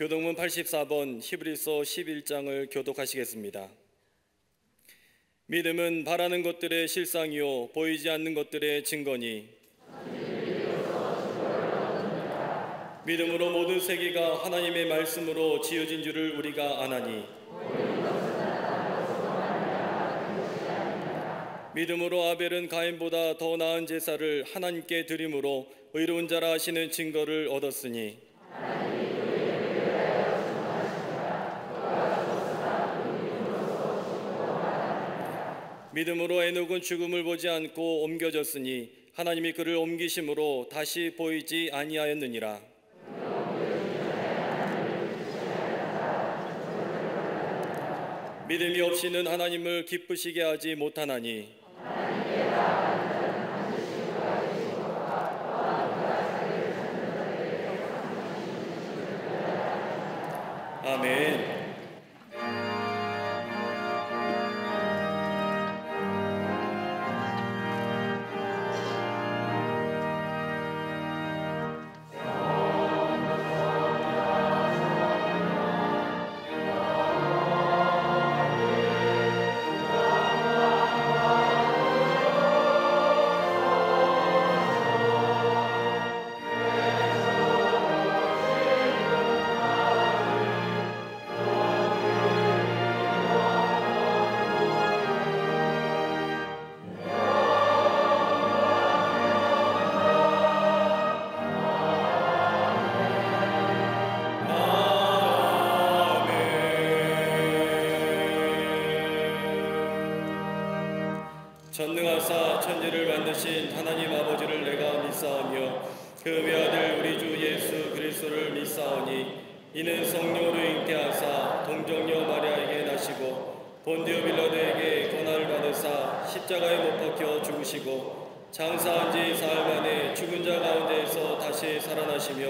교독문 84번 히브리서 11장을 교독하시겠습니다. 믿음은 바라는 것들의 실상이요 보이지 않는 것들의 증거니 믿음으로 모든 세계가 하나님의 말씀으로 지어진 줄을 우리가 아나니 믿음으로 아벨은 가인보다 더 나은 제사를 하나님께 드림으로 의로운 자라 하시는 증거를 얻었으니 믿음으로 에녹은 죽음을 보지 않고 옮겨졌으니 하나님이 그를 옮기심으로 다시 보이지 아니하였느니라. 믿음이 없이는 하나님을 기쁘시게 하지 못하나니 아멘. 전능하사 천지를 만드신 하나님 아버지를 내가 믿사오며 그 외아들 우리 주 예수 그리스도를 믿사오니 이는 성령으로 잉태하사 동정녀 마리아에게 나시고 본디오 빌라도에게 고난을 받으사 십자가에 못 박혀 죽으시고 장사한 지 사흘 만에 죽은 자 가운데에서 다시 살아나시며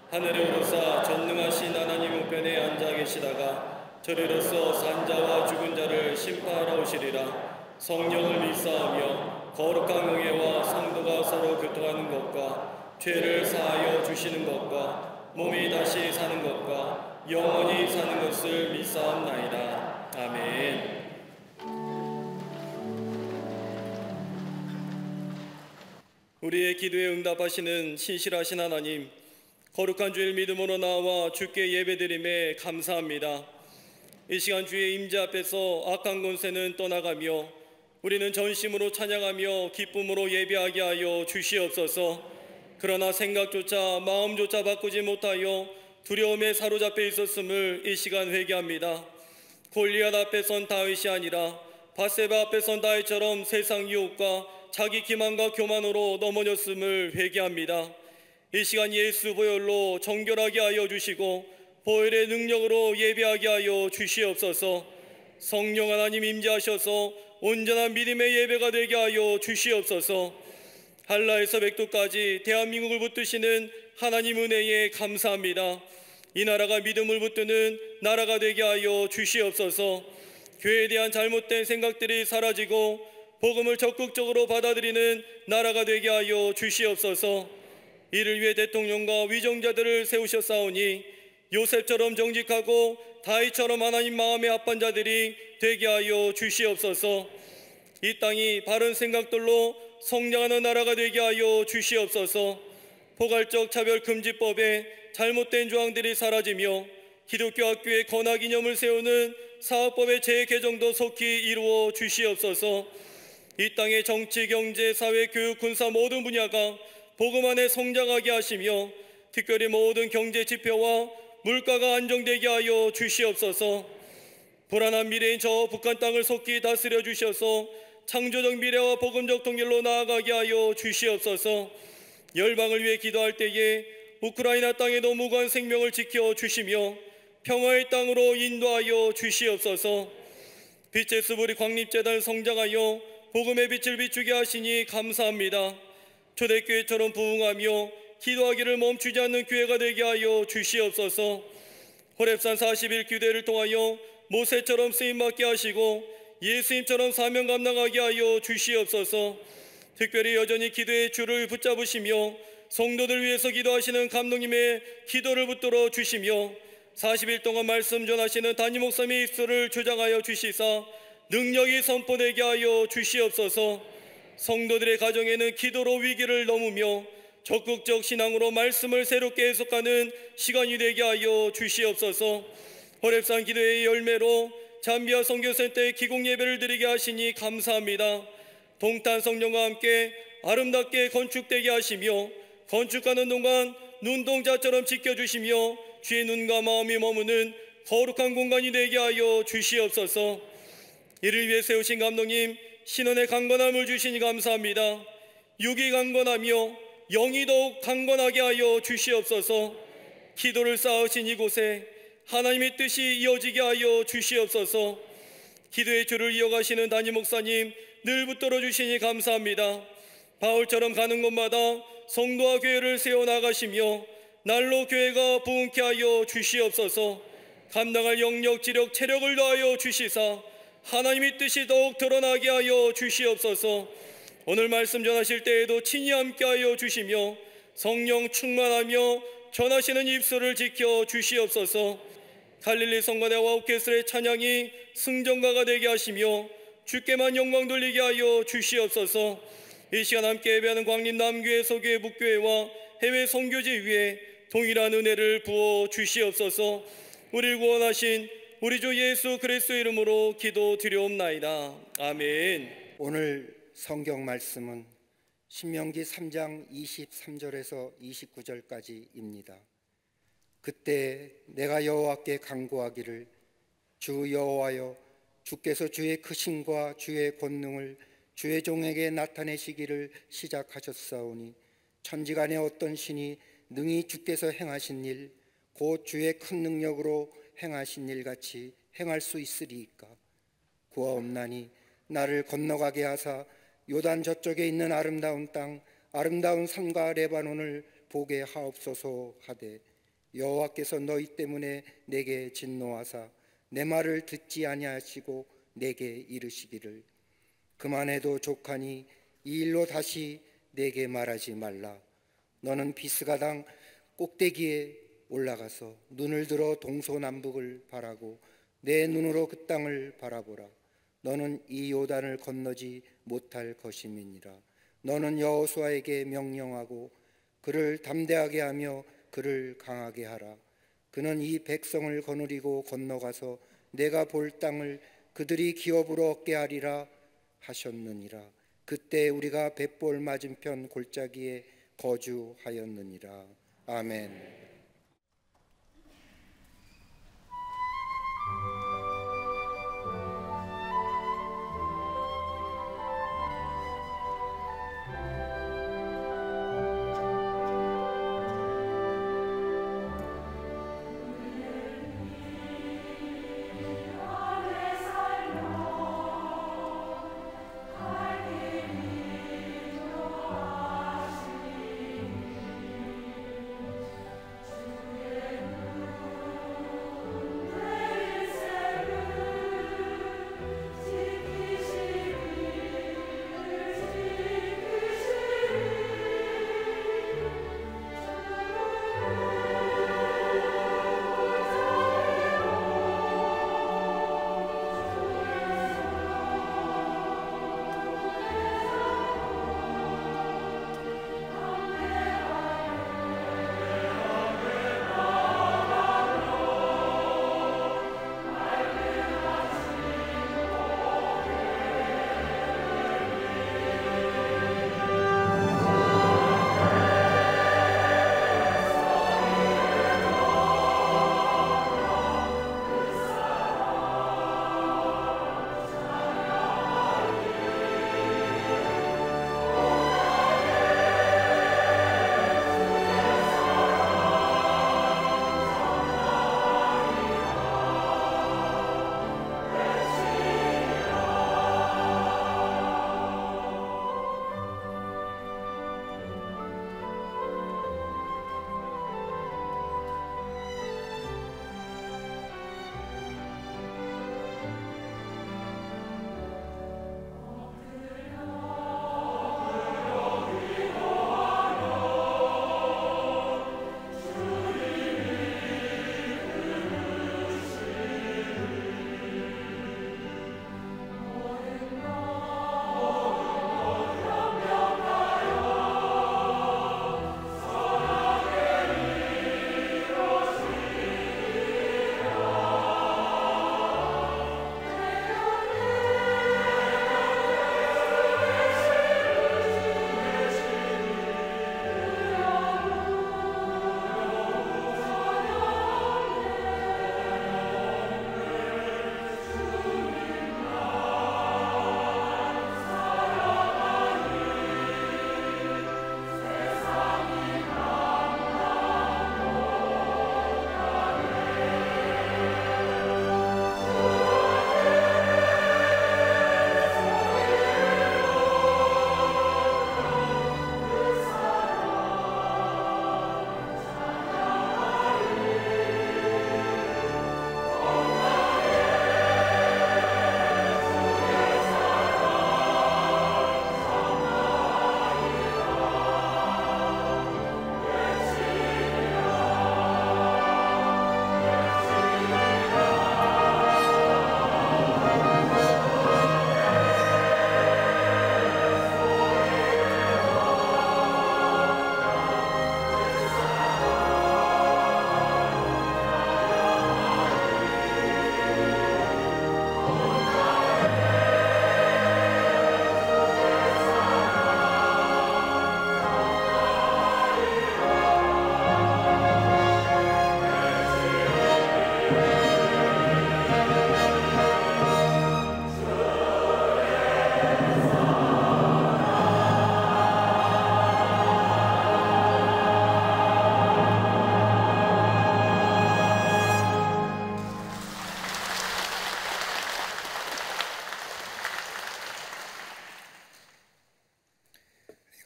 하늘에 오르사 전능하신 하나님 우편에 앉아 계시다가 저리로서 산자와 죽은 자를 심판하러 오시리라. 성령을 믿사오며 거룩한 공예와 성도가 서로 교통하는 것과 죄를 사하여 주시는 것과 몸이 다시 사는 것과 영원히 사는 것을 믿사옵나이다. 아멘. 우리의 기도에 응답하시는 신실하신 하나님, 거룩한 주일 믿음으로 나와 주께 예배드림에 감사합니다. 이 시간 주의 임재 앞에서 악한 권세는 떠나가며 우리는 전심으로 찬양하며 기쁨으로 예배하게 하여 주시옵소서. 그러나 생각조차 마음조차 바꾸지 못하여 두려움에 사로잡혀 있었음을 이 시간 회개합니다. 골리앗 앞에 선 다윗이 아니라 밧세바 앞에 선 다윗처럼 세상 유혹과 자기 기만과 교만으로 넘어졌음을 회개합니다. 이 시간 예수 보혈로 정결하게 하여 주시고 보혈의 능력으로 예배하게 하여 주시옵소서. 성령 하나님 임재하셔서 온전한 믿음의 예배가 되게 하여 주시옵소서. 한라에서 백두까지 대한민국을 붙드시는 하나님 은혜에 감사합니다. 이 나라가 믿음을 붙드는 나라가 되게 하여 주시옵소서. 교회에 대한 잘못된 생각들이 사라지고 복음을 적극적으로 받아들이는 나라가 되게 하여 주시옵소서. 이를 위해 대통령과 위정자들을 세우셨사오니 요셉처럼 정직하고 다윗처럼 하나님 마음에 합한 자들이 되게 하여 주시옵소서. 이 땅이 바른 생각들로 성장하는 나라가 되게 하여 주시옵소서. 포괄적 차별금지법에 잘못된 조항들이 사라지며 기독교 학교의 건학 이념을 세우는 사업법의 재개정도 속히 이루어 주시옵소서. 이 땅의 정치, 경제, 사회, 교육, 군사 모든 분야가 복음 안에 성장하게 하시며 특별히 모든 경제 지표와 물가가 안정되게 하여 주시옵소서. 불안한 미래인 저 북한 땅을 속히 다스려 주셔서 창조적 미래와 복음적 통일로 나아가게 하여 주시옵소서. 열방을 위해 기도할 때에 우크라이나 땅에도 무고한 생명을 지켜 주시며 평화의 땅으로 인도하여 주시옵소서. 빛의 수부리 광립재단을 성장하여 복음의 빛을 비추게 하시니 감사합니다. 초대교회처럼 부흥하며 기도하기를 멈추지 않는 교회가 되게 하여 주시옵소서. 호렙산 40일 규례를 통하여 모세처럼 쓰임받게 하시고 예수님처럼 사명 감당하게 하여 주시옵소서. 특별히 여전히 기도의 줄을 붙잡으시며 성도들 위해서 기도하시는 감독님의 기도를 붙들어 주시며 40일 동안 말씀 전하시는 담임 목사님의 입술을 주장하여 주시사 능력이 선포되게 하여 주시옵소서. 성도들의 가정에는 기도로 위기를 넘으며 적극적 신앙으로 말씀을 새롭게 해석하는 시간이 되게 하여 주시옵소서. 호렙산 기도회의 열매로 잠비아 선교센터의 기공 예배를 드리게 하시니 감사합니다. 동탄 성령과 함께 아름답게 건축되게 하시며 건축하는 동안 눈동자처럼 지켜주시며 주의 눈과 마음이 머무는 거룩한 공간이 되게 하여 주시옵소서. 이를 위해 세우신 감독님 신원의 강건함을 주시니 감사합니다. 육이 강건하며 영이 더욱 강건하게 하여 주시옵소서. 기도를 쌓으신 이곳에 하나님의 뜻이 이어지게 하여 주시옵소서. 기도의 줄을 이어가시는 담임 목사님 늘 붙들어 주시니 감사합니다. 바울처럼 가는 곳마다 성도와 교회를 세워나가시며 날로 교회가 부흥케 하여 주시옵소서. 감당할 영역, 지력, 체력을 더하여 주시사 하나님의 뜻이 더욱 드러나게 하여 주시옵소서. 오늘 말씀 전하실 때에도 친히 함께하여 주시며 성령 충만하며 전하시는 입술을 지켜 주시옵소서. 갈릴리 성가대와 오케스트라의 찬양이 승전가가 되게 하시며 주께만 영광 돌리게 하여 주시옵소서. 이 시간 함께 예배하는 광림 남교회, 서교회, 북교회와 해외 선교지 위에 동일한 은혜를 부어 주시옵소서. 우리를 구원하신 우리 주 예수 그리스도의 이름으로 기도드리옵나이다. 아멘. 오늘 성경 말씀은 신명기 3장 23절에서 29절까지입니다. 그때 내가 여호와께 간구하기를 주 여호와여 주께서 주의 크심과 주의 권능을 주의 종에게 나타내시기를 시작하셨사오니 천지간에 어떤 신이 능히 주께서 행하신 일 곧 주의 큰 능력으로 행하신 일 같이 행할 수 있으리이까. 구하옵나니 나를 건너가게 하사 요단 저쪽에 있는 아름다운 땅 아름다운 산과 레바논을 보게 하옵소서 하되 여호와께서 너희 때문에 내게 진노하사 내 말을 듣지 아니하시고 내게 이르시기를 그만해도 족하니 이 일로 다시 내게 말하지 말라. 너는 비스가당 꼭대기에 올라가서 눈을 들어 동서남북을 바라고 내 눈으로 그 땅을 바라보라. 너는 이 요단을 건너지 못할 것임이니라. 너는 여호수아에게 명령하고 그를 담대하게 하며 그를 강하게 하라. 그는 이 백성을 거느리고 건너가서 내가 볼 땅을 그들이 기업으로 얻게 하리라 하셨느니라. 그때 우리가 벳볼 맞은편 골짜기에 거주하였느니라. 아멘.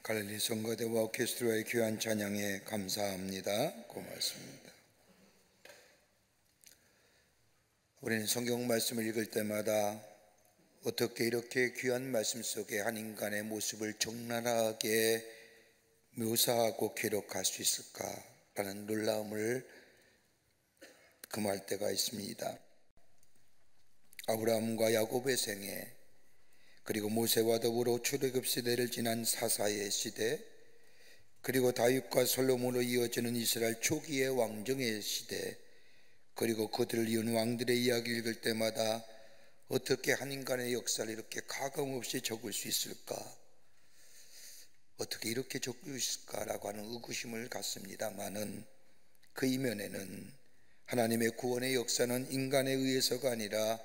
갈릴리 성가대와 오케스트라의 귀한 찬양에 감사합니다. 고맙습니다. 우리는 성경 말씀을 읽을 때마다 어떻게 이렇게 귀한 말씀 속에 한 인간의 모습을 적나라하게 묘사하고 기록할 수 있을까라는 놀라움을 금할 때가 있습니다. 아브라함과 야곱의 생애, 그리고 모세와 더불어 출애굽 시대를 지난 사사의 시대, 그리고 다윗과 솔로몬으로 이어지는 이스라엘 초기의 왕정의 시대, 그리고 그들을 이은 왕들의 이야기를 읽을 때마다 어떻게 한 인간의 역사를 이렇게 가감없이 적을 수 있을까, 어떻게 이렇게 적을 수 있을까라고 하는 의구심을 갖습니다마는 그 이면에는 하나님의 구원의 역사는 인간에 의해서가 아니라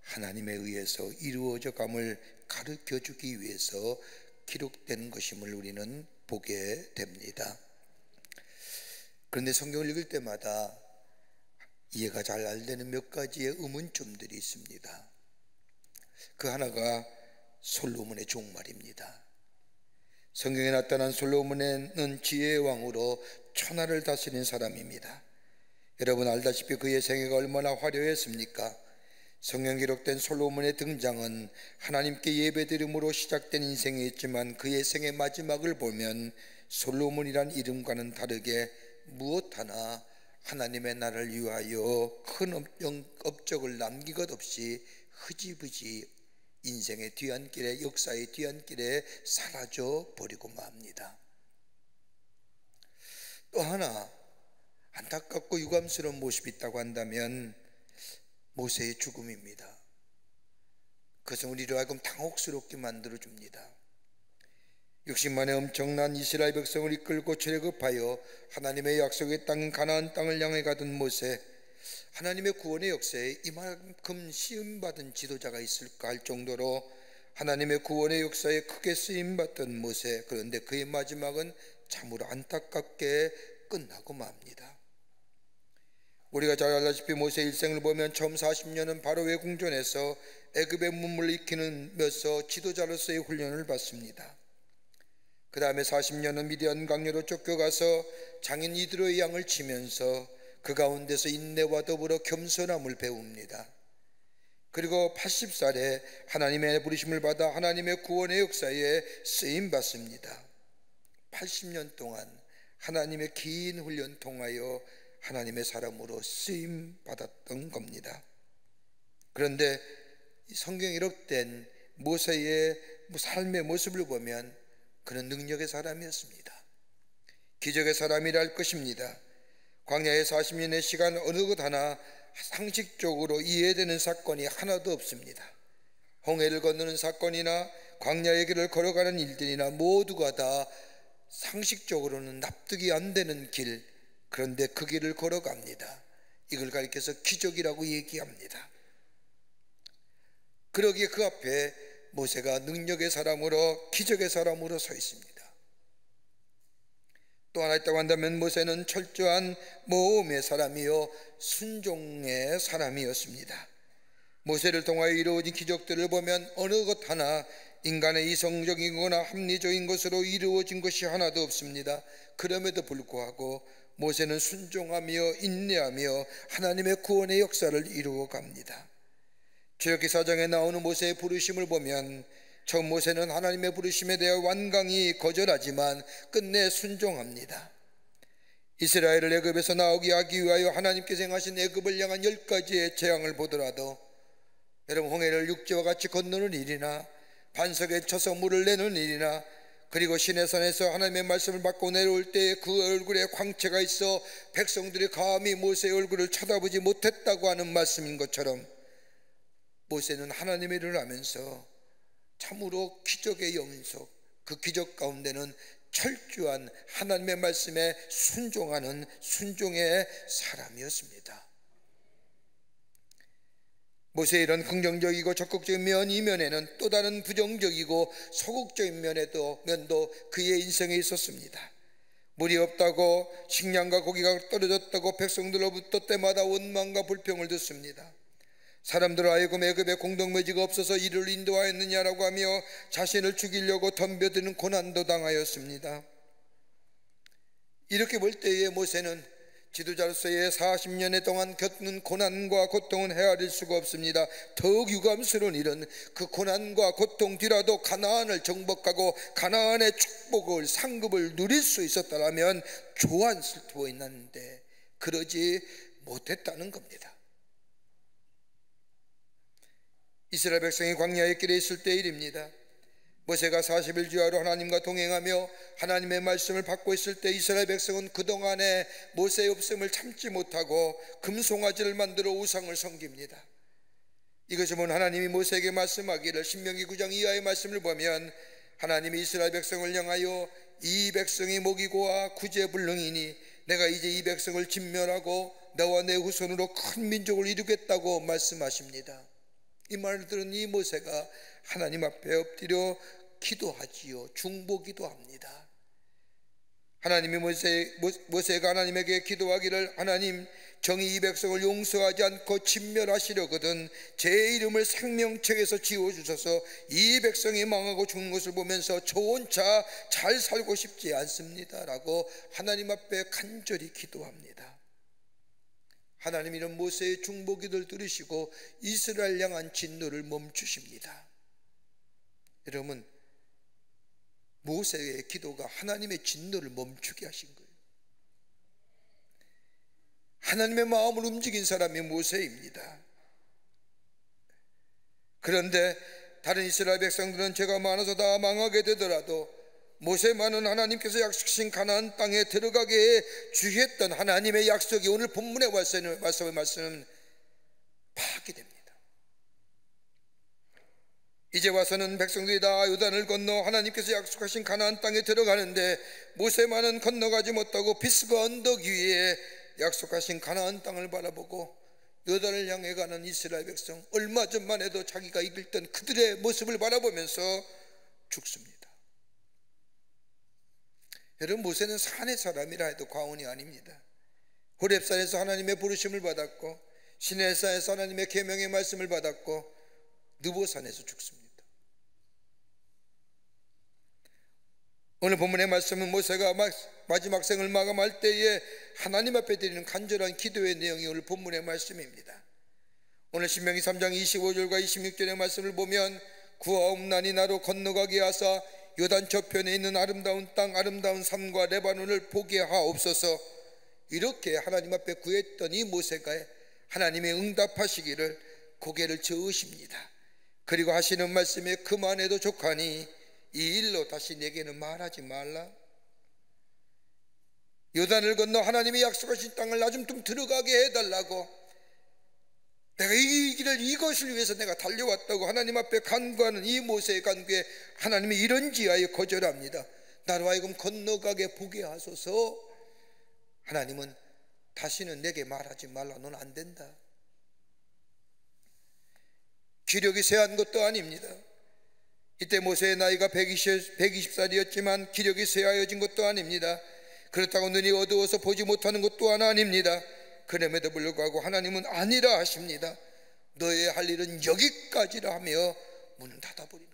하나님에 의해서 이루어져 감을 가르쳐 주기 위해서 기록된 것임을 우리는 보게 됩니다. 그런데 성경을 읽을 때마다 이해가 잘 안 되는 몇 가지의 의문점들이 있습니다. 그 하나가 솔로몬의 종말입니다. 성경에 나타난 솔로몬은 지혜의 왕으로 천하를 다스린 사람입니다. 여러분 알다시피 그의 생애가 얼마나 화려했습니까? 성경 기록된 솔로몬의 등장은 하나님께 예배드림으로 시작된 인생이었지만 그의 생의 마지막을 보면 솔로몬이란 이름과는 다르게 무엇 하나 하나님의 나라를 위하여 큰 업적을 남긴 것 없이 흐지부지 인생의 뒤안길에, 역사의 뒤안길에 사라져 버리고 맙니다. 또 하나 안타깝고 유감스러운 모습이 있다고 한다면 모세의 죽음입니다. 그것은 우리로 하여금 당혹스럽게 만들어줍니다. 60만의 엄청난 이스라엘 백성을 이끌고 출애굽하여 하나님의 약속의 땅 가나안 땅을 향해 가던 모세, 하나님의 구원의 역사에 이만큼 쓰임받은 지도자가 있을까 할 정도로 하나님의 구원의 역사에 크게 쓰임받던 모세, 그런데 그의 마지막은 참으로 안타깝게 끝나고 맙니다. 우리가 잘 알다시피 모세 일생을 보면 처음 40년은 바로의 궁전에서 애굽의 문물을 익히면서 지도자로서의 훈련을 받습니다. 그 다음에 40년은 미디안 강요로 쫓겨가서 장인 이드로의 양을 치면서 그 가운데서 인내와 더불어 겸손함을 배웁니다. 그리고 80살에 하나님의 부르심을 받아 하나님의 구원의 역사에 쓰임받습니다. 80년 동안 하나님의 긴 훈련 통하여 하나님의 사람으로 쓰임받았던 겁니다. 그런데 성경에 기록된 모세의 삶의 모습을 보면 그는 능력의 사람이었습니다. 기적의 사람이라 할 것입니다. 광야의 40년의 시간 어느 것 하나 상식적으로 이해되는 사건이 하나도 없습니다. 홍해를 건너는 사건이나 광야의 길을 걸어가는 일들이나 모두가 다 상식적으로는 납득이 안 되는 길, 그런데 그 길을 걸어갑니다. 이걸 가리켜서 기적이라고 얘기합니다. 그러기에 그 앞에 모세가 능력의 사람으로, 기적의 사람으로 서 있습니다. 또 하나 있다고 한다면 모세는 철저한 모험의 사람이요 순종의 사람이었습니다. 모세를 통하여 이루어진 기적들을 보면 어느 것 하나 인간의 이성적이거나 합리적인 것으로 이루어진 것이 하나도 없습니다. 그럼에도 불구하고 모세는 순종하며 인내하며 하나님의 구원의 역사를 이루어 갑니다. 출애굽기 4장에 나오는 모세의 부르심을 보면 처음 모세는 하나님의 부르심에 대해 완강히 거절하지만 끝내 순종합니다. 이스라엘을 애굽에서 나오게 하기 위하여 하나님께서 행하신 애굽을 향한 10가지의 재앙을 보더라도 여러분 홍해를 육지와 같이 건너는 일이나 반석에 쳐서 물을 내는 일이나 그리고 시내산에서 하나님의 말씀을 받고 내려올 때 그 얼굴에 광채가 있어 백성들이 감히 모세의 얼굴을 쳐다보지 못했다고 하는 말씀인 것처럼 모세는 하나님의 일을 하면서 참으로 기적의 영속, 그 기적 가운데는 철저한 하나님의 말씀에 순종하는 순종의 사람이었습니다. 모세의 이런 긍정적이고 적극적인 이면에는 또 다른 부정적이고 소극적인 면도 그의 인생에 있었습니다. 물이 없다고, 식량과 고기가 떨어졌다고 백성들로부터 때마다 원망과 불평을 듣습니다. 사람들 하여금 애굽에 공동묘지가 없어서 이를 인도하였느냐라고 하며 자신을 죽이려고 덤벼드는 고난도 당하였습니다. 이렇게 볼 때에 모세는 지도자로서의 40년에 동안 겪는 고난과 고통은 헤아릴 수가 없습니다. 더욱 유감스러운 일은 그 고난과 고통 뒤라도 가나안을 정복하고 가나안의 축복을 상급을 누릴 수 있었다면 조안스러워했는데 그러지 못했다는 겁니다. 이스라엘 백성이 광야의 길에 있을 때 일입니다. 모세가 40일 주야로 하나님과 동행하며 하나님의 말씀을 받고 있을 때 이스라엘 백성은 그동안에 모세의 없음을 참지 못하고 금송아지를 만들어 우상을 섬깁니다. 이것이 본 하나님이 모세에게 말씀하기를, 신명기 9장 이하의 말씀을 보면 하나님이 이스라엘 백성을 향하여 이 백성이 목이고와 구제불능이니 내가 이제 이 백성을 진멸하고 너와 내 후손으로 큰 민족을 이루겠다고 말씀하십니다. 이 말을 들은 이 모세가 하나님 앞에 엎드려 기도하지요. 중보기도 합니다. 하나님이 모세가 하나님에게 기도하기를, 하나님, 정의 이 백성을 용서하지 않고 진멸하시려거든 제 이름을 생명책에서 지워주셔서 이 백성이 망하고 죽는 것을 보면서 저 혼자 잘 살고 싶지 않습니다 라고 하나님 앞에 간절히 기도합니다. 하나님 이런 모세의 중보기도를 들으시고 이스라엘 향한 진노를 멈추십니다. 여러분, 모세의 기도가 하나님의 진노를 멈추게 하신 거예요. 하나님의 마음을 움직인 사람이 모세입니다. 그런데 다른 이스라엘 백성들은 죄가 많아서 다 망하게 되더라도 모세만은 하나님께서 약속하신 가나안 땅에 들어가게 주셨던 하나님의 약속이 오늘 본문의 말씀은 파악됩니다. 이제 와서는 백성들이 다 요단을 건너 하나님께서 약속하신 가나안 땅에 들어가는데 모세만은 건너가지 못하고 피스가 언덕 위에 약속하신 가나안 땅을 바라보고 요단을 향해 가는 이스라엘 백성, 얼마 전만 해도 자기가 이끌던 그들의 모습을 바라보면서 죽습니다. 여러분, 모세는 산의 사람이라 해도 과언이 아닙니다. 호렙산에서 하나님의 부르심을 받았고 시내산에서 하나님의 계명의 말씀을 받았고 느보산에서 죽습니다. 오늘 본문의 말씀은 모세가 마지막 생을 마감할 때에 하나님 앞에 드리는 간절한 기도의 내용이 오늘 본문의 말씀입니다. 오늘 신명기 3장 25절과 26절의 말씀을 보면 구하옵나니 나로 건너가게 하사 요단 저편에 있는 아름다운 땅 아름다운 산과 레바논을 보게 하옵소서, 이렇게 하나님 앞에 구했던 이 모세가 하나님의 응답하시기를 고개를 저으십니다. 그리고 하시는 말씀에 그만해도 족하니 이 일로 다시 내게는 말하지 말라. 요단을 건너 하나님이 약속하신 땅을 나 좀 들어가게 해달라고, 내가 이 길을 이것을 위해서 내가 달려왔다고 하나님 앞에 간구하는 이 모세의 간구에 하나님이 이런지하여 거절합니다. 나로 하여금 건너가게 보게 하소서. 하나님은 다시는 내게 말하지 말라. 넌 안 된다. 기력이 쇠한 것도 아닙니다. 이때 모세의 나이가 120살이었지만 기력이 쇠하여진 것도 아닙니다. 그렇다고 눈이 어두워서 보지 못하는 것도 아닙니다. 그럼에도 불구하고 하나님은 아니라 하십니다. 너의 할 일은 여기까지라 하며 문을 닫아버리는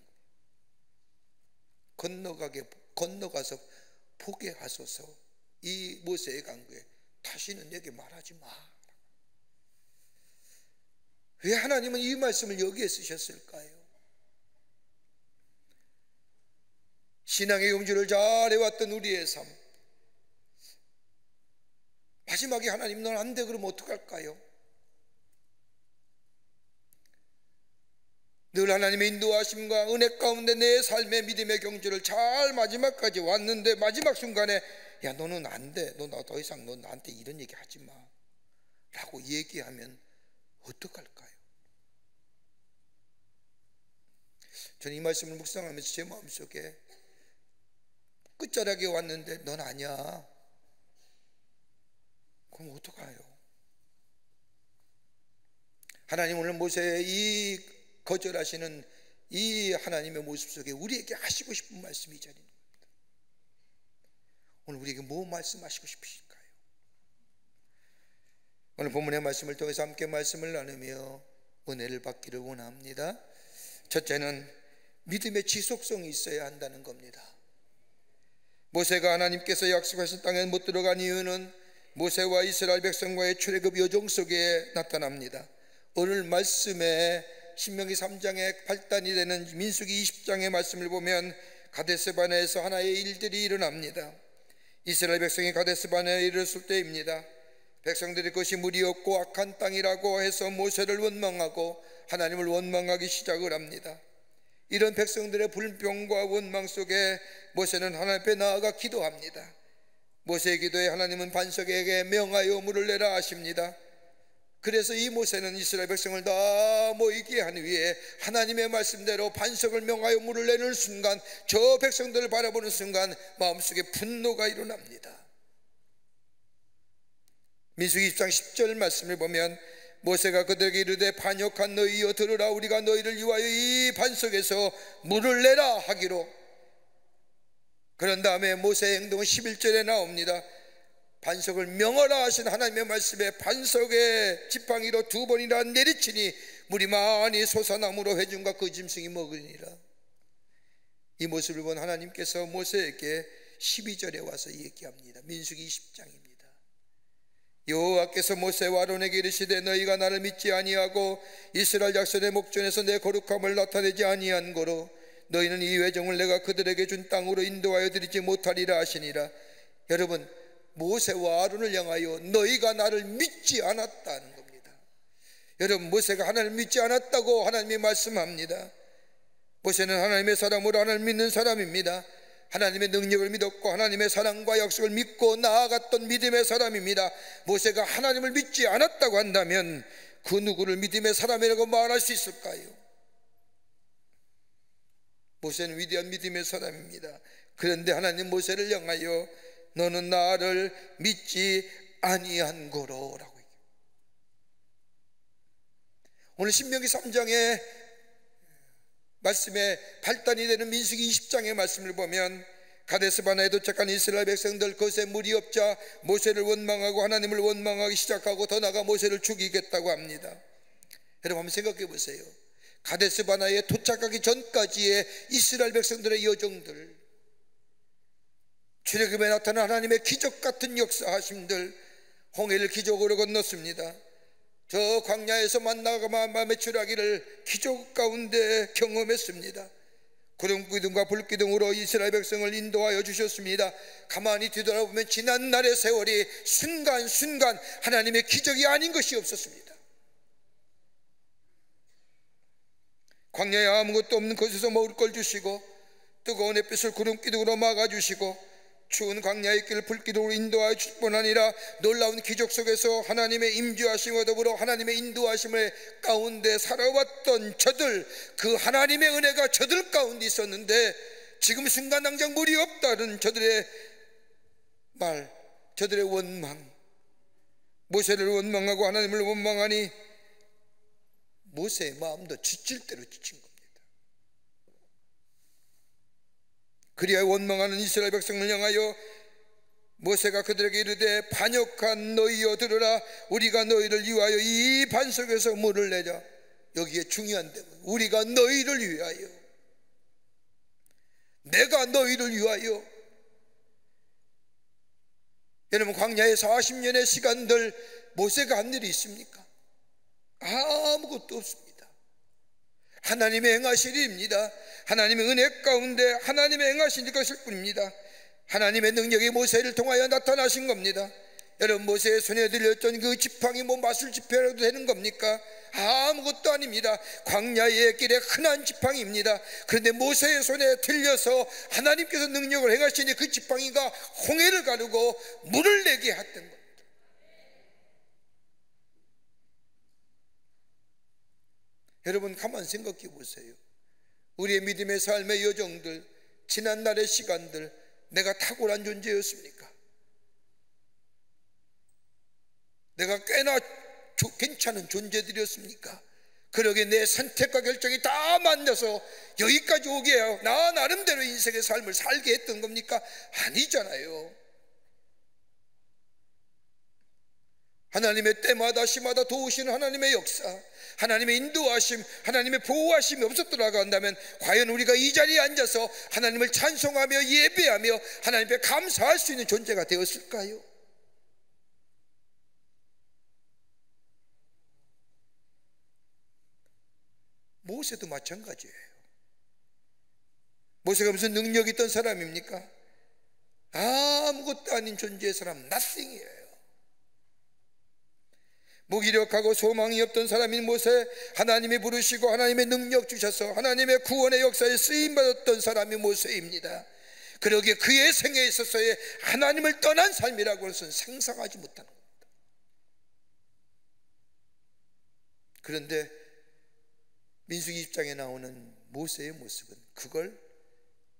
거예요. 건너가서 보게 하소서. 이 모세의 간구에 다시는 내게 말하지 마. 왜 하나님은 이 말씀을 여기에 쓰셨을까요? 신앙의 용주를 잘 해왔던 우리의 삶, 마지막에 하나님 넌 안 돼 그러면 어떡할까요? 늘 하나님의 인도하심과 은혜 가운데 내 삶의 믿음의 경주를 잘 마지막까지 왔는데 마지막 순간에 야 너는 안 돼, 너 나 더 이상 너 나한테 이런 얘기 하지 마 라고 얘기하면 어떡할까요? 저는 이 말씀을 묵상하면서 제 마음속에 끝자락에 왔는데 넌 아니야, 그럼 어떡해요? 하나님 오늘 모세의 이 거절하시는 이 하나님의 모습 속에 우리에게 하시고 싶은 말씀이 이 자리입니다. 오늘 우리에게 뭐 말씀하시고 싶으실까요? 오늘 본문의 말씀을 통해서 함께 말씀을 나누며 은혜를 받기를 원합니다. 첫째는 믿음의 지속성이 있어야 한다는 겁니다. 모세가 하나님께서 약속하신 땅에 못 들어간 이유는 모세와 이스라엘 백성과의 출애굽 여정 속에 나타납니다. 오늘 말씀에 신명기 3장의 발단이 되는 민수기 20장의 말씀을 보면 가데스바네에서 하나의 일들이 일어납니다. 이스라엘 백성이 가데스바네에 이르렀을 때입니다. 백성들이 그것이 물이 없고 악한 땅이라고 해서 모세를 원망하고 하나님을 원망하기 시작을 합니다. 이런 백성들의 불평과 원망 속에 모세는 하나님 앞에 나아가 기도합니다. 모세의 기도에 하나님은 반석에게 명하여 물을 내라 하십니다. 그래서 이 모세는 이스라엘 백성을 다 모이게 한 후에 하나님의 말씀대로 반석을 명하여 물을 내는 순간, 저 백성들을 바라보는 순간 마음속에 분노가 일어납니다. 민수기 20장 10절 말씀을 보면 모세가 그들에게 이르되 반역한 너희여 들으라. 우리가 너희를 위하여 이 반석에서 물을 내라 하기로. 그런 다음에 모세의 행동은 11절에 나옵니다. 반석을 명하라 하신 하나님의 말씀에 반석의 지팡이로 2번이나 내리치니 물이 많이 솟아나므로 회중과 그 짐승이 먹으니라. 이 모습을 본 하나님께서 모세에게 12절에 와서 얘기합니다. 민수기 20장입니다. 여호와께서 모세와 아론에게 이르시되 너희가 나를 믿지 아니하고 이스라엘 자손의 목전에서 내 거룩함을 나타내지 아니한 고로 너희는 이 회중을 내가 그들에게 준 땅으로 인도하여 드리지 못하리라 하시니라. 여러분, 모세와 아론을 향하여 너희가 나를 믿지 않았다는 겁니다. 여러분, 모세가 하나님을 믿지 않았다고 하나님이 말씀합니다. 모세는 하나님의 사람으로 하나님을 믿는 사람입니다. 하나님의 능력을 믿었고 하나님의 사랑과 약속을 믿고 나아갔던 믿음의 사람입니다. 모세가 하나님을 믿지 않았다고 한다면 그 누구를 믿음의 사람이라고 말할 수 있을까요? 모세는 위대한 믿음의 사람입니다. 그런데 하나님 모세를 향하여 너는 나를 믿지 아니한 거로라고 얘기해요. 오늘 신명기 3장의 말씀에 발단이 되는 민수기 20장의 말씀을 보면 가데스바네에 도착한 이스라엘 백성들, 그것에 물이 없자 모세를 원망하고 하나님을 원망하기 시작하고 더 나아가 모세를 죽이겠다고 합니다. 여러분 한번 생각해 보세요. 가데스바네에 도착하기 전까지의 이스라엘 백성들의 여정들, 출애굽에 나타난 하나님의 기적 같은 역사하심들, 홍해를 기적으로 건넜습니다. 저 광야에서 만나가 매출하기를 기적 가운데 경험했습니다. 구름기둥과 불기둥으로 이스라엘 백성을 인도하여 주셨습니다. 가만히 뒤돌아보면 지난 날의 세월이 순간순간 하나님의 기적이 아닌 것이 없었습니다. 광야에 아무것도 없는 곳에서 먹을 걸 주시고 뜨거운 햇빛을 구름기둥으로 막아주시고 추운 광야의 길을 불기둥으로 인도하여 줄 뿐 아니라 놀라운 기적 속에서 하나님의 임재하심과 더불어 하나님의 인도하심의 가운데 살아왔던 저들, 그 하나님의 은혜가 저들 가운데 있었는데 지금 순간 당장 물이 없다는 저들의 말, 저들의 원망, 모세를 원망하고 하나님을 원망하니 모세의 마음도 지칠 대로 지친 겁니다. 그리하여 원망하는 이스라엘 백성을 향하여 모세가 그들에게 이르되 반역한 너희여 들으라. 우리가 너희를 위하여 이 반석에서 물을 내자. 여기에 중요한 대목, 우리가 너희를 위하여, 내가 너희를 위하여. 여러분, 광야의 40년의 시간들 모세가 한 일이 있습니까? 아무것도 없습니다. 하나님의 행하실 일입니다. 하나님의 은혜 가운데 하나님의 행하신 것일 뿐입니다. 하나님의 능력이 모세를 통하여 나타나신 겁니다. 여러분, 모세의 손에 들렸던 그 지팡이 뭐 마술 지팡이라도 되는 겁니까? 아무것도 아닙니다. 광야의 길에 흔한 지팡이입니다. 그런데 모세의 손에 들려서 하나님께서 능력을 행하시니 그 지팡이가 홍해를 가르고 물을 내게 했던 겁니다. 여러분 가만 생각해 보세요. 우리의 믿음의 삶의 여정들, 지난날의 시간들, 내가 탁월한 존재였습니까? 내가 꽤나 괜찮은 존재들이었습니까? 그러게 내 선택과 결정이 다 맞아서 여기까지 오게 해요. 나 나름대로 인생의 삶을 살게 했던 겁니까? 아니잖아요. 하나님의 때마다 시마다 도우시는 하나님의 역사, 하나님의 인도하심, 하나님의 보호하심이 없었더라고 한다면 과연 우리가 이 자리에 앉아서 하나님을 찬송하며 예배하며 하나님께 감사할 수 있는 존재가 되었을까요? 모세도 마찬가지예요. 모세가 무슨 능력이 있던 사람입니까? 아무것도 아닌 존재의 사람, nothing이에요. 무기력하고 소망이 없던 사람인 모세, 하나님이 부르시고 하나님의 능력 주셔서 하나님의 구원의 역사에 쓰임받았던 사람이 모세입니다. 그러기에 그의 생애에 있어서의 하나님을 떠난 삶이라고 해서는 상상하지 못하는 겁니다. 그런데 민수기 20장에 나오는 모세의 모습은 그걸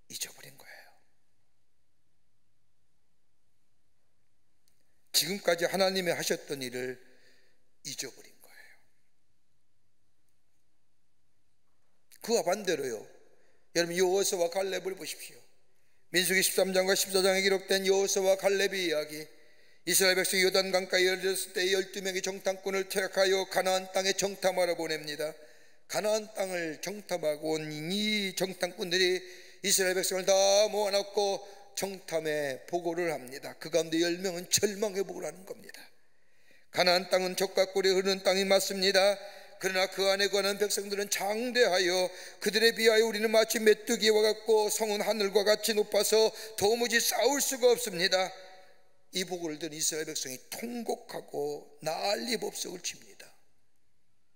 잊어버린 거예요. 지금까지 하나님이 하셨던 일을 잊어버린 거예요. 그와 반대로요, 여러분 여호수아와 갈렙을 보십시오. 민수기 13장과 14장에 기록된 여호수아와 갈렙의 이야기, 이스라엘 백성이 요단강가에 이르렀을 때 12명의 정탐꾼을 퇴학하여 가나안 땅에 정탐하러 보냅니다. 가나안 땅을 정탐하고 온 이 정탐꾼들이 이스라엘 백성을 다 모아놓고 정탐에 보고를 합니다. 그 가운데 10명은 절망의 보고를 하는 겁니다. 가나안 땅은 젖과 꿀이 흐르는 땅이 맞습니다. 그러나 그 안에 거하는 백성들은 장대하여 그들에 비하여 우리는 마치 메뚜기와 같고 성은 하늘과 같이 높아서 도무지 싸울 수가 없습니다. 이 보고를 들은 이스라엘 백성이 통곡하고 난리법석을 칩니다.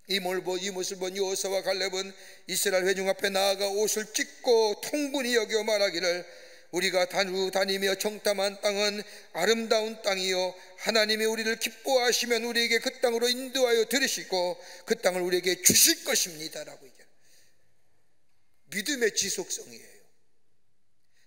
이 모습을 본 여호수아와 갈렙은 이스라엘 회중 앞에 나아가 옷을 찢고 통분히 여겨 말하기를 우리가 다니며 정탐한 땅은 아름다운 땅이요 하나님이 우리를 기뻐하시면 우리에게 그 땅으로 인도하여 들으시고 그 땅을 우리에게 주실 것입니다 라고 얘기해요. 믿음의 지속성이에요.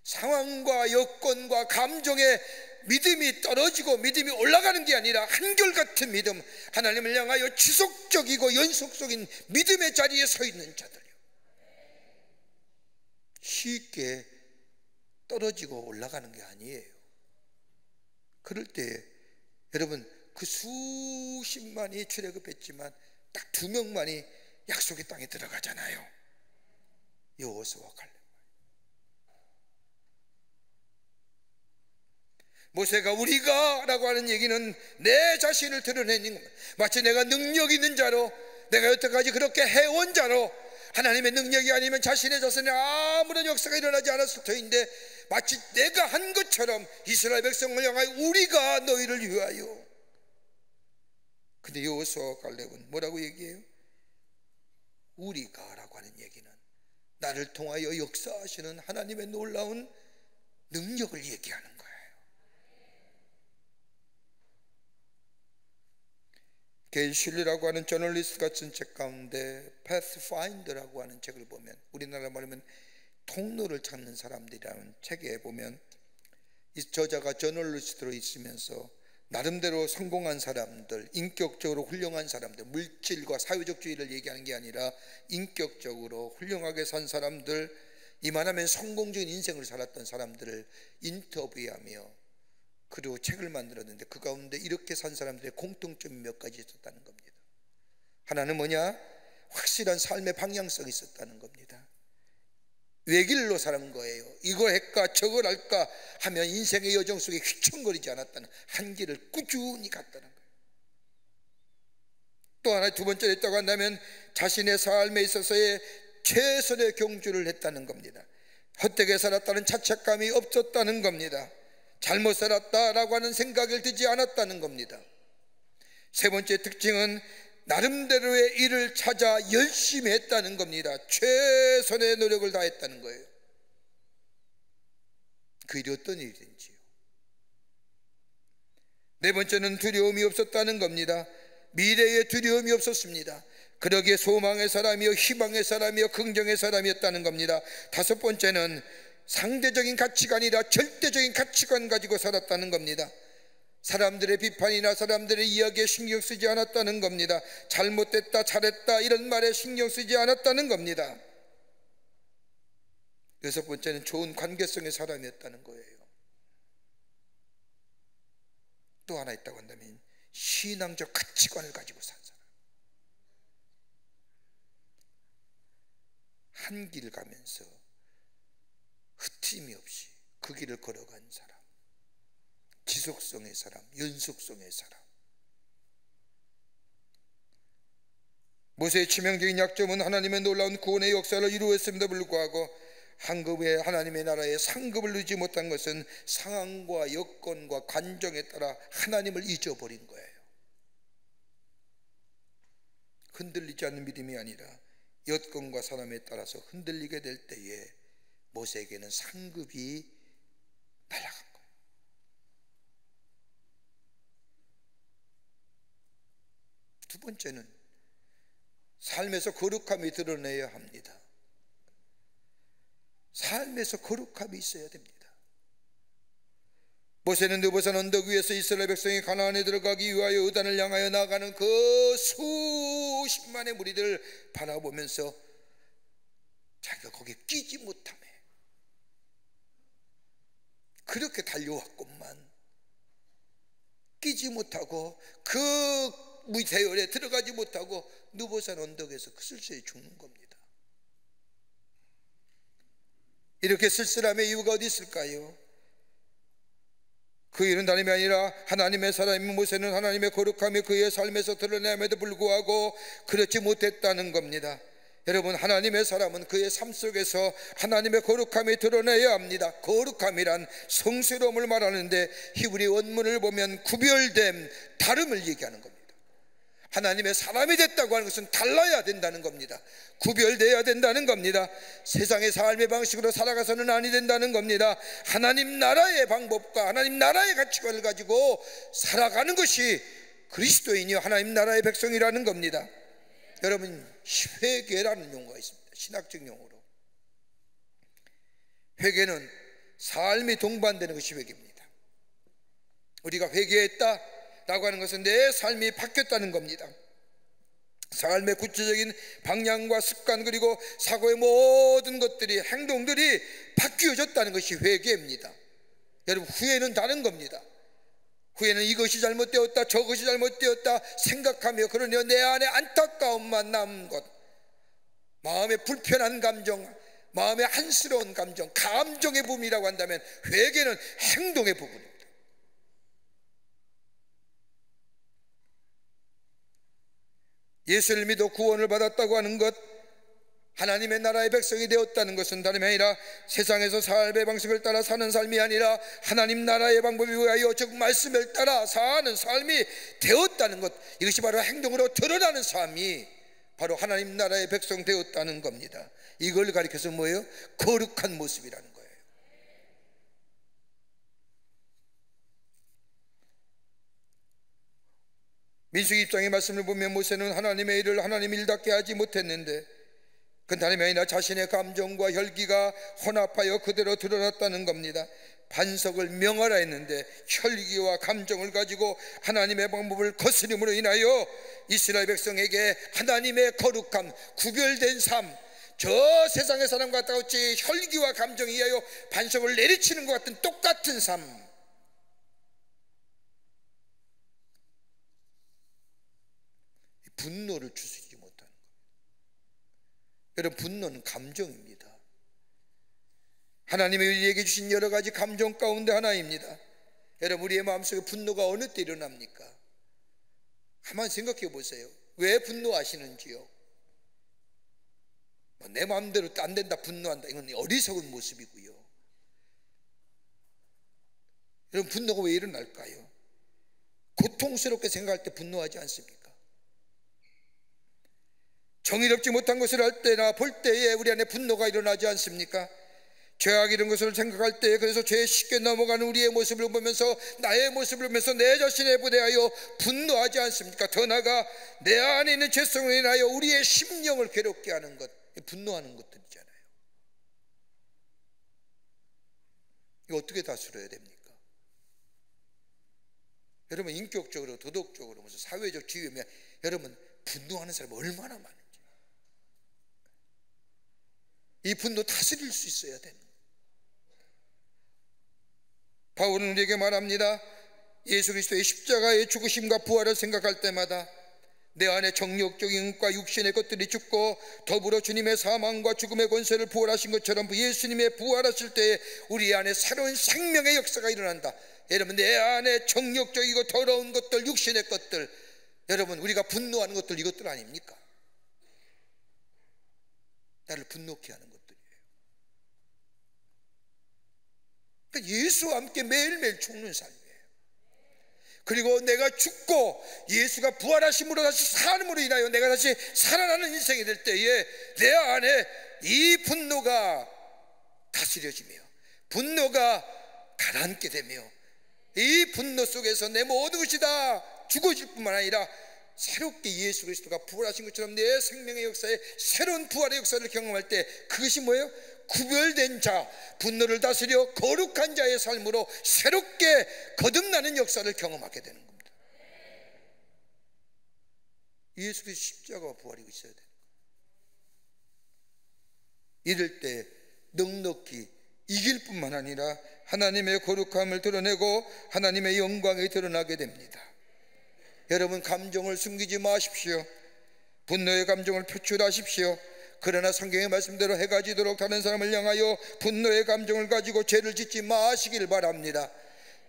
상황과 여건과 감정에 믿음이 떨어지고 믿음이 올라가는 게 아니라 한결같은 믿음, 하나님을 향하여 지속적이고 연속적인 믿음의 자리에 서 있는 자들이요, 쉽게 떨어지고 올라가는 게 아니에요. 그럴 때 여러분 그 수십만이 출애굽했지만 딱 2명만이 약속의 땅에 들어가잖아요. 여호수아와 갈렙. 모세가 우리가 라고 하는 얘기는 내 자신을 드러내는 겁니다. 마치 내가 능력 있는 자로, 내가 여태까지 그렇게 해온 자로, 하나님의 능력이 아니면 자신의 자손에 아무런 역사가 일어나지 않았을 터인데 마치 내가 한 것처럼 이스라엘 백성을 향하여 우리가 너희를 위하여. 근데 여호수아와 갈렙은 뭐라고 얘기해요? 우리가 라고 하는 얘기는 나를 통하여 역사하시는 하나님의 놀라운 능력을 얘기하는 거예요. 게일 슐리라고 하는 저널리스트가 쓴 책 가운데 Pathfinder라고 하는 책을 보면, 우리나라 말하면 통로를 찾는 사람들이라는 책에 보면 이 저자가 저널리스트로 있으면서 나름대로 성공한 사람들, 인격적으로 훌륭한 사람들, 물질과 사회적주의를 얘기하는 게 아니라 인격적으로 훌륭하게 산 사람들, 이만하면 성공적인 인생을 살았던 사람들을 인터뷰하며 그리고 책을 만들었는데 그 가운데 이렇게 산 사람들의 공통점이 몇 가지 있었다는 겁니다. 하나는 뭐냐? 확실한 삶의 방향성이 있었다는 겁니다. 외길로 사는 거예요. 이거 할까 저걸 할까 하면 인생의 여정 속에 휘청거리지 않았다는, 한 길을 꾸준히 갔다는 거예요. 또 하나, 두 번째로 있다고 한다면 자신의 삶에 있어서의 최선의 경주를 했다는 겁니다. 헛되게 살았다는 자책감이 없었다는 겁니다. 잘못 살았다라고 하는 생각을 들지 않았다는 겁니다. 세 번째 특징은 나름대로의 일을 찾아 열심히 했다는 겁니다. 최선의 노력을 다했다는 거예요. 그 일이 어떤 일인지요. 네 번째는 두려움이 없었다는 겁니다. 미래에 두려움이 없었습니다. 그러기에 소망의 사람이요 희망의 사람이요 긍정의 사람이었다는 겁니다. 다섯 번째는 상대적인 가치가 아니라 절대적인 가치관 가지고 살았다는 겁니다. 사람들의 비판이나 사람들의 이야기에 신경 쓰지 않았다는 겁니다. 잘못됐다 잘했다 이런 말에 신경 쓰지 않았다는 겁니다. 여섯 번째는 좋은 관계성의 사람이었다는 거예요. 또 하나 있다고 한다면 신앙적 가치관을 가지고 산 사람, 한 길 가면서 흩임이 없이 그 길을 걸어간 사람, 지속성의 사람, 연속성의 사람. 모세의 치명적인 약점은 하나님의 놀라운 구원의 역사를 이루었음에도 불구하고 한급의 하나님의 나라에 상급을 누리지 못한 것은 상황과 여건과 관정에 따라 하나님을 잊어버린 거예요. 흔들리지 않는 믿음이 아니라 여건과 사람에 따라서 흔들리게 될 때에 모세에게는 상급이 날아간 거예요. 두 번째는 삶에서 거룩함이 드러내야 합니다. 삶에서 거룩함이 있어야 됩니다. 모세는 느보산 언덕 위에서 이스라엘 백성이 가나안에 들어가기 위하여 요단을 향하여 나가는 그 수십만의 무리들을 바라보면서 자기가 거기에 끼지 못하며 그렇게 달려왔건만 끼지 못하고 그 무대열에 들어가지 못하고 느보산 언덕에서 그 쓸쓸히 죽는 겁니다. 이렇게 쓸쓸함의 이유가 어디 있을까요? 그 일은 다름이 아니라 하나님의 사람인 모세는 하나님의 거룩함이 그의 삶에서 드러남에도 불구하고 그렇지 못했다는 겁니다. 여러분, 하나님의 사람은 그의 삶 속에서 하나님의 거룩함이 드러내야 합니다. 거룩함이란 성스러움을 말하는데 히브리 원문을 보면 구별됨, 다름을 얘기하는 겁니다. 하나님의 사람이 됐다고 하는 것은 달라야 된다는 겁니다. 구별되어야 된다는 겁니다. 세상의 삶의 방식으로 살아가서는 아니 된다는 겁니다. 하나님 나라의 방법과 하나님 나라의 가치관을 가지고 살아가는 것이 그리스도인이요 하나님 나라의 백성이라는 겁니다. 여러분, 회개라는 용어가 있습니다. 신학적 용어로. 회개는 삶이 동반되는 것이 회개입니다. 우리가 회개했다 라고 하는 것은 내 삶이 바뀌었다는 겁니다. 삶의 구체적인 방향과 습관 그리고 사고의 모든 것들이, 행동들이 바뀌어졌다는 것이 회개입니다. 여러분, 후회는 다른 겁니다. 후회는 이것이 잘못되었다, 저것이 잘못되었다 생각하며 그러니 내 안에 안타까움만 남은 것, 마음의 불편한 감정, 마음의 안쓰러운 감정, 감정의 부분이라고 한다면 회개는 행동의 부분입니다. 예수를 믿어 구원을 받았다고 하는 것, 하나님의 나라의 백성이 되었다는 것은 다름이 아니라 세상에서 삶의 방식을 따라 사는 삶이 아니라 하나님 나라의 방법에 의하여 즉 말씀을 따라 사는 삶이 되었다는 것, 이것이 바로 행동으로 드러나는 삶이 바로 하나님 나라의 백성 되었다는 겁니다. 이걸 가리켜서 뭐예요? 거룩한 모습이라는 거예요. 민수기 입장의 말씀을 보면 모세는 하나님의 일을 하나님 일답게 하지 못했는데 그 다름이 아니라 자신의 감정과 혈기가 혼합하여 그대로 드러났다는 겁니다. 반석을 명하라 했는데 혈기와 감정을 가지고 하나님의 방법을 거스림으로 인하여 이스라엘 백성에게 하나님의 거룩함, 구별된 삶, 저 세상의 사람과 같이 혈기와 감정에 의하여 반석을 내리치는 것 같은 똑같은 삶, 분노를 추스리지 못하는 겁니다. 여러분, 분노는 감정입니다. 하나님이 우리에게 주신 여러 가지 감정 가운데 하나입니다. 여러분, 우리의 마음속에 분노가 어느 때 일어납니까? 한번 생각해 보세요. 왜 분노하시는지요? 내 마음대로 안 된다, 분노한다, 이건 어리석은 모습이고요. 여러분, 분노가 왜 일어날까요? 고통스럽게 생각할 때 분노하지 않습니까? 정의롭지 못한 것을 할 때나 볼 때에 우리 안에 분노가 일어나지 않습니까? 죄악 이런 것을 생각할 때, 그래서 죄에 쉽게 넘어가는 우리의 모습을 보면서, 나의 모습을 보면서 내 자신에 대하여 분노하지 않습니까? 더 나아가 내 안에 있는 죄성을 인하여 우리의 심령을 괴롭게 하는 것, 분노하는 것들이잖아요. 이거 어떻게 다스려야 됩니까? 여러분, 인격적으로, 도덕적으로, 무슨 사회적 지위면 여러분, 분노하는 사람이 얼마나 많은지, 이 분노 다스릴 수 있어야 되는. 바울은 우리에게 말합니다. 예수 그리스도의 십자가의 죽으심과 부활을 생각할 때마다 내 안에 정욕적인 것과 육신의 것들이 죽고 더불어 주님의 사망과 죽음의 권세를 부활하신 것처럼 예수님의 부활하실 때에 우리 안에 새로운 생명의 역사가 일어난다. 여러분, 내 안에 정욕적이고 더러운 것들, 육신의 것들, 여러분 우리가 분노하는 것들, 이것들 아닙니까? 나를 분노케 하는 것들이에요. 그러니까 예수와 함께 매일매일 죽는 삶이에요. 그리고 내가 죽고 예수가 부활하심으로 다시 사람으로 인하여 내가 다시 살아나는 인생이 될 때에 내 안에 이 분노가 다스려지며 분노가 가라앉게 되며 이 분노 속에서 내 모든 것이 다 죽어질 뿐만 아니라 새롭게 예수 그리스도가 부활하신 것처럼 내 생명의 역사에 새로운 부활의 역사를 경험할 때 그것이 뭐예요? 구별된 자, 분노를 다스려 거룩한 자의 삶으로 새롭게 거듭나는 역사를 경험하게 되는 겁니다. 예수 그리스도 십자가와 부활이 있어야 되는 거예요. 이럴 때 넉넉히 이길 뿐만 아니라 하나님의 거룩함을 드러내고 하나님의 영광이 드러나게 됩니다. 여러분, 감정을 숨기지 마십시오. 분노의 감정을 표출하십시오. 그러나 성경의 말씀대로 해가 지도록 다른 사람을 향하여 분노의 감정을 가지고 죄를 짓지 마시길 바랍니다.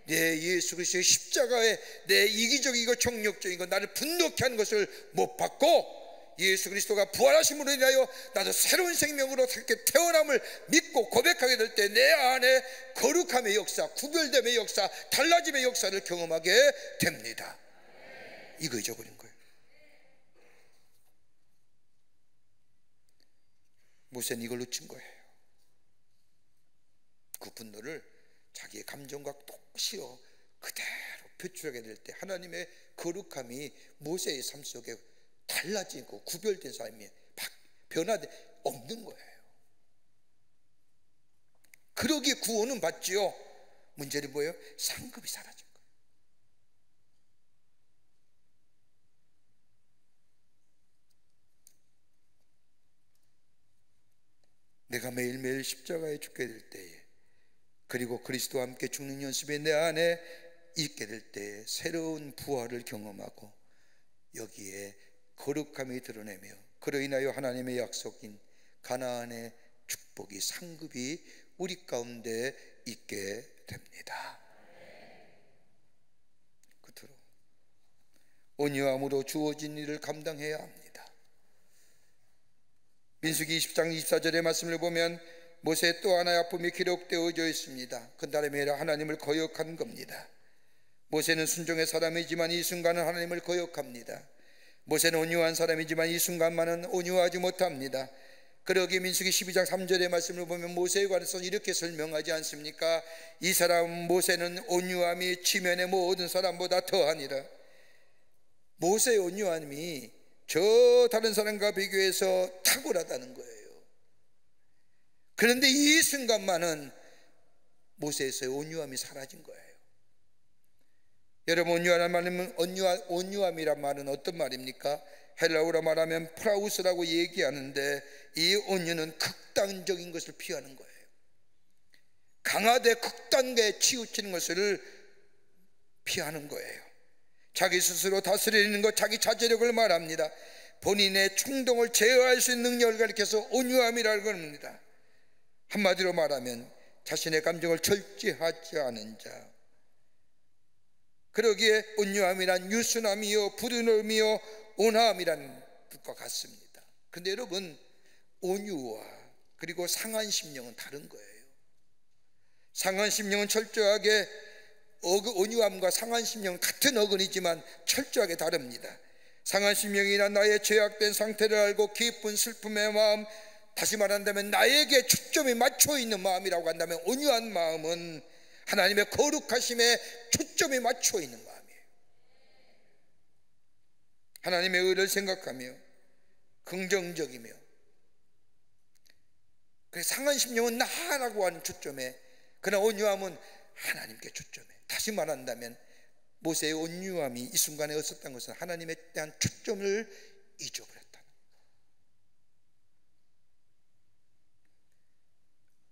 내 예수 그리스도의 십자가에 내 이기적이고 정욕적이고 나를 분노케 하는 것을 못 받고 예수 그리스도가 부활하심으로 인하여 나도 새로운 생명으로 새롭게 태어남을 믿고 고백하게 될 때 내 안에 거룩함의 역사, 구별됨의 역사, 달라짐의 역사를 경험하게 됩니다. 이거 잊어버린 거예요. 모세는 이걸 놓친 거예요. 그 분노를 자기의 감정과 동시에 그대로 표출하게 될 때 하나님의 거룩함이 모세의 삶 속에 달라지고 구별된 삶이 변화돼 없는 거예요. 그러기에 구원은 받지요. 문제는 뭐예요? 상급이 사라진 거예요. 내가 매일매일 십자가에 죽게 될 때에 그리고 그리스도와 함께 죽는 연습이 내 안에 있게 될 때에 새로운 부활을 경험하고 여기에 거룩함이 드러내며 그로 인하여 하나님의 약속인 가나안의 축복이 상급이 우리 가운데 있게 됩니다. 끝으로 온유함으로 주어진 일을 감당해야 합니다. 민수기 20장 24절의 말씀을 보면 모세의 또 하나의 아픔이 기록되어져 있습니다. 그날의 아니라 하나님을 거역한 겁니다. 모세는 순종의 사람이지만 이 순간은 하나님을 거역합니다. 모세는 온유한 사람이지만 이 순간만은 온유하지 못합니다. 그러기에 민수기 12장 3절의 말씀을 보면 모세에 관해서 이렇게 설명하지 않습니까? 이 사람 모세는 온유함이 지면의 모든 사람보다 더하니라. 모세의 온유함이 저 다른 사람과 비교해서 탁월하다는 거예요. 그런데 이 순간만은 모세에서의 온유함이 사라진 거예요. 여러분, 온유함이란 말은 어떤 말입니까? 헬라어로 말하면 프라우스라고 얘기하는데 이 온유는 극단적인 것을 피하는 거예요. 강하되 극단에 치우치는 것을 피하는 거예요. 자기 스스로 다스리는 것, 자기 자제력을 말합니다. 본인의 충동을 제어할 수 있는 능력을 가리켜서 온유함이라고 합니다. 한마디로 말하면 자신의 감정을 절제하지 않은 자. 그러기에 온유함이란 유순함이요 부드러움이요 온화함이란 것과 같습니다. 그런데 여러분, 온유와 그리고 상한 심령은 다른 거예요. 상한 심령은 철저하게 온유함과 상한 심령은 같은 어근이지만 철저하게 다릅니다. 상한 심령이란 나의 죄악된 상태를 알고 기쁜 슬픔의 마음, 다시 말한다면 나에게 초점이 맞춰 있는 마음이라고 한다면 온유한 마음은 하나님의 거룩하심에 초점이 맞춰 있는 마음이에요. 하나님의 의를 생각하며 긍정적이며, 상한 심령은 나라고 하는 초점에, 그러나 온유함은 하나님께 초점에. 다시 말한다면 모세의 온유함이 이 순간에 없었던 것은 하나님에 대한 초점을 잊어버렸다.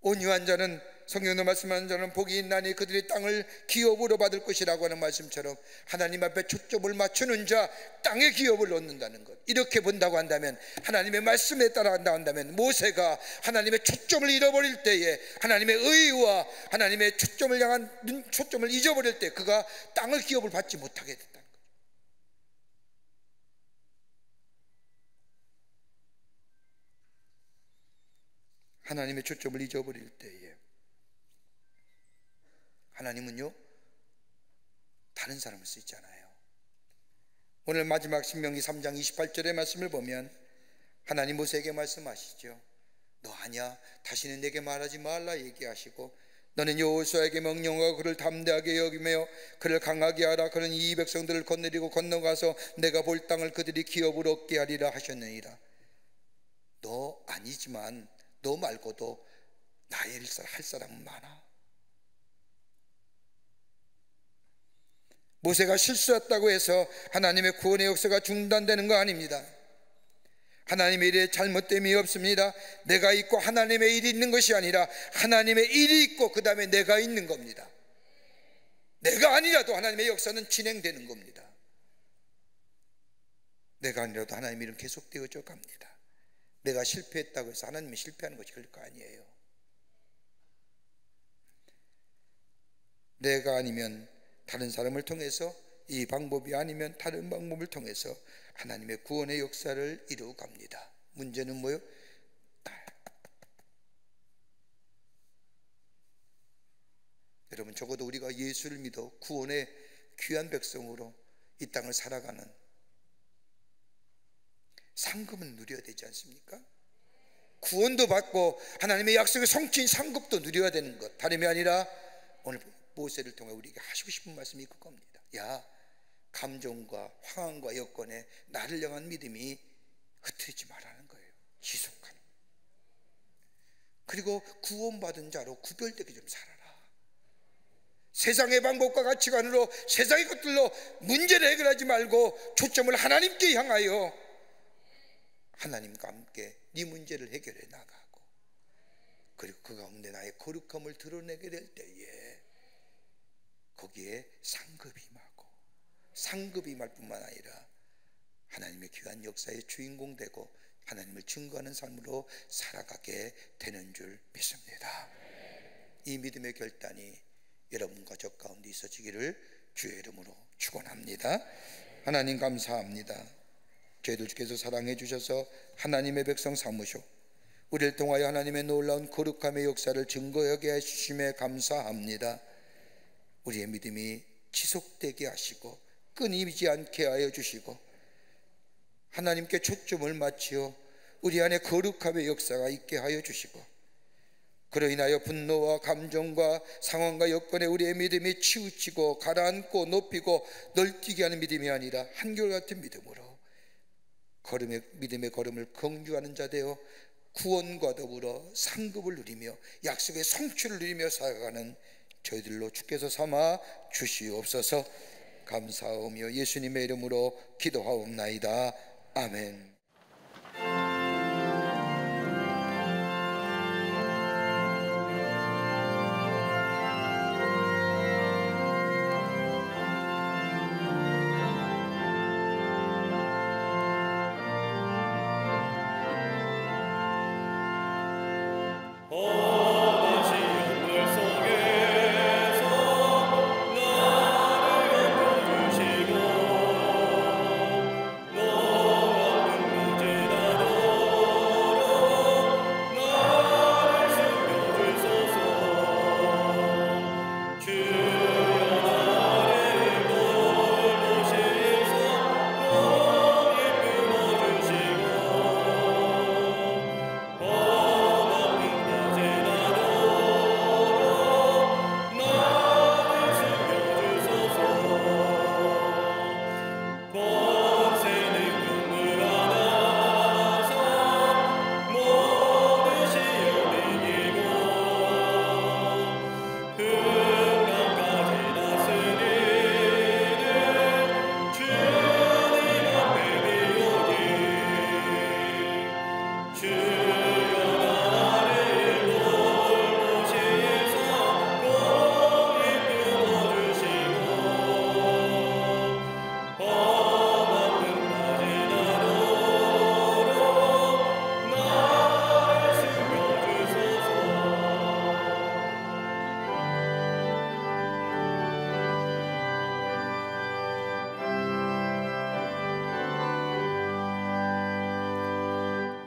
온유한 자는 성경도 말씀하는 자는 복이 있나니 그들이 땅을 기업으로 받을 것이라고 하는 말씀처럼 하나님 앞에 초점을 맞추는 자 땅의 기업을 얻는다는 것, 이렇게 본다고 한다면, 하나님의 말씀에 따라간다고 한다면, 모세가 하나님의 초점을 잃어버릴 때에, 하나님의 의와 하나님의 초점을 향한 초점을 잊어버릴 때 그가 땅을 기업을 받지 못하게 됐다는 거죠. 하나님의 초점을 잊어버릴 때에 하나님은요 다른 사람을 쓰잖아요. 오늘 마지막 신명기 3장 28절의 말씀을 보면 하나님 모세에게 말씀하시죠. 너 아냐, 다시는 내게 말하지 말라 얘기하시고, 너는 여호수아에게 명령하고 그를 담대하게 여기며 그를 강하게 하라. 그는 이 백성들을 건너리고 건너가서 내가 볼 땅을 그들이 기업으로 얻게 하리라 하셨느니라. 너 아니지만 너 말고도 나의 일 할 사람은 많아. 모세가 실수했다고 해서 하나님의 구원의 역사가 중단되는 거 아닙니다. 하나님의 일에 잘못됨이 없습니다. 내가 있고 하나님의 일이 있는 것이 아니라 하나님의 일이 있고 그 다음에 내가 있는 겁니다. 내가 아니라도 하나님의 역사는 진행되는 겁니다. 내가 아니라도 하나님의 일은 계속되어져 갑니다. 내가 실패했다고 해서 하나님이 실패하는 것이 그럴 거 아니에요. 내가 아니면 다른 사람을 통해서, 이 방법이 아니면 다른 방법을 통해서 하나님의 구원의 역사를 이루어 갑니다. 문제는 뭐예요? 여러분, 적어도 우리가 예수를 믿어 구원의 귀한 백성으로 이 땅을 살아가는 상급은 누려야 되지 않습니까? 구원도 받고 하나님의 약속의 성취인 상급도 누려야 되는 것, 다름이 아니라 오늘 모세를 통해 우리에게 하시고 싶은 말씀이 그겁니다. 야, 감정과 황황과 여건에 나를 향한 믿음이 흐트리지 말라는 거예요. 지속하는. 그리고 구원받은 자로 구별되게 좀 살아라. 세상의 방법과 가치관으로, 세상의 것들로 문제를 해결하지 말고 초점을 하나님께 향하여 하나님과 함께 네 문제를 해결해 나가고, 그리고 그 가운데 나의 거룩함을 드러내게 될 때에 거기에 상급이 임하고, 상급이 임할 뿐만 아니라 하나님의 귀한 역사의 주인공 되고 하나님을 증거하는 삶으로 살아가게 되는 줄 믿습니다. 이 믿음의 결단이 여러분과 저 가운데 있어지기를 주의 이름으로 축원합니다. 하나님 감사합니다. 저희들 주께서 사랑해 주셔서 하나님의 백성 삼으셔 우리를 통하여 하나님의 놀라운 거룩함의 역사를 증거하게 해주심에 감사합니다. 우리의 믿음이 지속되게 하시고 끊이지 않게 하여 주시고 하나님께 초점을 맞추어 우리 안에 거룩함의 역사가 있게 하여 주시고, 그로 인하여 분노와 감정과 상황과 여건에 우리의 믿음이 치우치고 가라앉고 높이고 널뛰게 하는 믿음이 아니라 한결같은 믿음으로 믿음의 걸음을 경주하는 자 되어 구원과 더불어 상급을 누리며 약속의 성취를 누리며 살아가는 저희들로 주께서 삼아 주시옵소서. 감사하며 예수님의 이름으로 기도하옵나이다. 아멘. 나를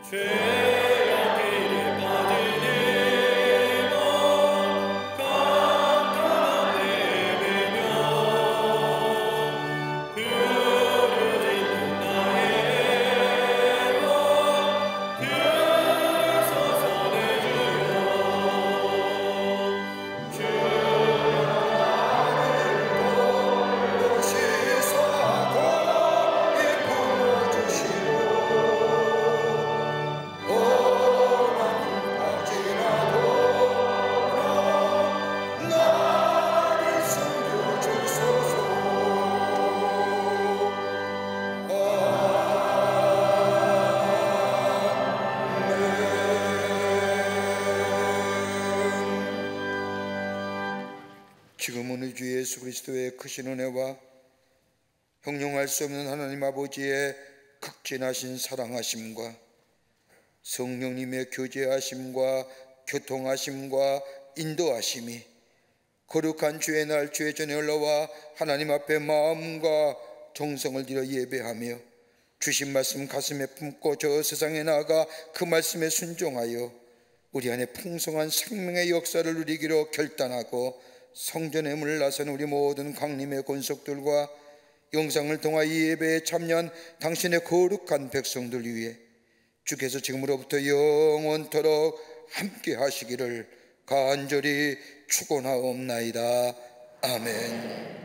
죄악길에 빠진 이몸 깜깜한 내배며 흐려진 나의 영 그리소서 내 주여 지금은 우리 주 예수 그리스도의 크신 은혜와 형용할 수 없는 하나님 아버지의 극진하신 사랑하심과 성령님의 교제하심과 교통하심과 인도하심이 거룩한 주의 날 주의 전에 올라와 하나님 앞에 마음과 정성을 들여 예배하며 주신 말씀 가슴에 품고 저 세상에 나아가 그 말씀에 순종하여 우리 안에 풍성한 생명의 역사를 누리기로 결단하고 성전에 문을 나선 우리 모든 강림의 권속들과 영상을 통하여 이 예배에 참여한 당신의 거룩한 백성들 위해 주께서 지금으로부터 영원토록 함께 하시기를 간절히 축원하옵나이다. 아멘.